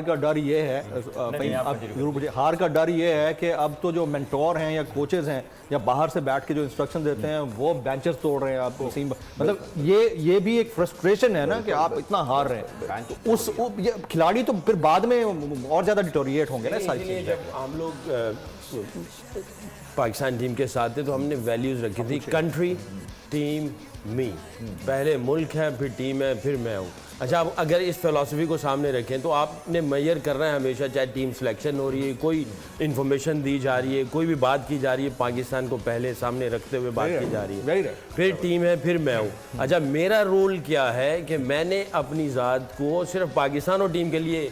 का डर ये है जरूर मुझे हार का डर ये है कि अब तो जो मेंटोर हैं या कोचेस हैं या बाहर से बैठ के जो इंस्ट्रक्शन देते हैं वो बेंचेस तोड़ रहे हैं आपको मतलब ये भी एक फ्रस्ट्रेशन है ना कि आप इतना हार रहे हैं तो ये खिलाड़ी तो फिर बाद में और ज्यादा डिटोरिएट होंगे ना सारी चीजें। जब हम लोग पाकिस्तान टीम के साथ थे तो हमने वैल्यूज रखी थी कंट्री टीम मी, पहले मुल्क है फिर टीम है फिर मैं हूँ। अच्छा, अब अगर इस फिलॉसफी को सामने रखें तो आपने मेजर कर रहे हैं हमेशा, चाहे टीम सिलेक्शन हो रही है, कोई इन्फॉर्मेशन दी जा रही है, कोई भी बात की जा रही है, पाकिस्तान को पहले सामने रखते हुए बात की जा रही है, फिर टीम है फिर मैं हूँ। अच्छा, मेरा रोल क्या है कि मैंने अपनी ज़ात को सिर्फ पाकिस्तान और टीम के लिए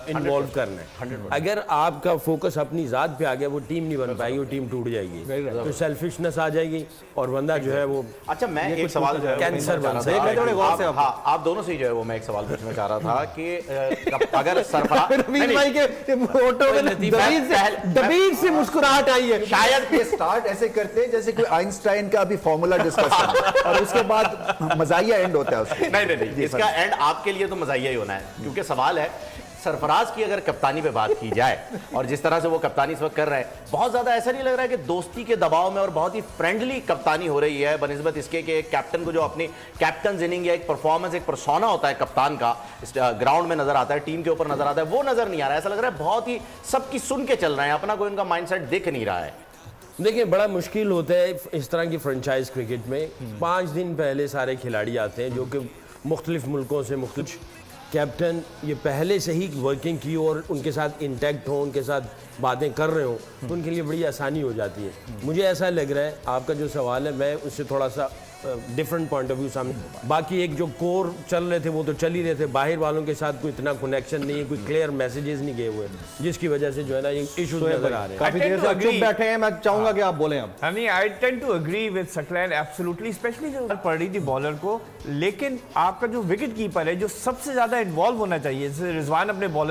इन्वॉल्व करना है। अगर आपका फोकस अपनी ज़ात पे आ गया वो टीम नहीं बन पाएगी, वो टीम टूट जाएगी, तो सेल्फिशनेस आ जाएगी और बंदा जो है वो अच्छा मैं एक सवाल कैंसर बन सकता है। आप दोनों से जो है वो मैं एक सवाल पूछना चाह रहा था कि अगर सरफराज दबीर से मुस्कुराहट आई है, शायद ये स्टार्ट ऐसे करते हैं जैसे कोई आइंस्टाइन का अभी फॉर्मूला डिस्कशन और उसके बाद मजाइया एंड होता है उसका। नहीं, इसका एंड आपके लिए तो मजाइया ही होना है, क्योंकि सवाल है सरफराज की अगर कप्तानी पे बात की जाए और जिस तरह से वो कप्तानी इस वक्त कर रहे हैं, बहुत ज्यादा ऐसा नहीं लग रहा है कि दोस्ती के दबाव में और बहुत ही फ्रेंडली कप्तानी हो रही है बनिस्बत इसके कि एक कैप्टन को जो अपनी कैप्टन इनिंग या एक परफॉर्मेंस, एक परसोना होता है कप्तान का, ग्राउंड में नजर आता है, टीम के ऊपर नजर आता है, वो नजर नहीं आ रहा है। ऐसा लग रहा है बहुत ही सबकी सुन के चल रहे हैं, अपना कोई उनका माइंडसेट दिख नहीं रहा है। देखिए, बड़ा मुश्किल होता है इस तरह की फ्रेंचाइज क्रिकेट में। 5 दिन पहले सारे खिलाड़ी आते हैं जो कि मुख्तलिफ मुल्कों से, मुख्तलिफ कैप्टन ये पहले से ही वर्किंग की और उनके साथ इंटैक्ट हो, उनके साथ बातें कर रहे हो, तो उनके लिए बड़ी आसानी हो जाती है। मुझे ऐसा लग रहा है, आपका जो सवाल है मैं उससे थोड़ा सा डिफरेंट पॉइंट ऑफ व्यू सामने, बाकी एक जो कोर चल रहे थे वो तो चल ही रहे थे, बाहर वालों के साथ कोई इतना कनेक्शन नहीं है, कोई क्लियर मैसेजेस नहीं गए हुए, जिसकी वजह से जो है ना ये इश्यूज नजर आ रहे हैं। काफी देर से चुप बैठे हैं, मैं चाहूंगा कि आप बोलें अब। I tend to agree with Saqlain absolutely, specially जो पड़ रही थी बॉलर को, लेकिन आपका जो विकेट कीपर है जो सबसे ज्यादा इन्वॉल्व होना चाहिए, जैसे रिजवान अपने बॉलर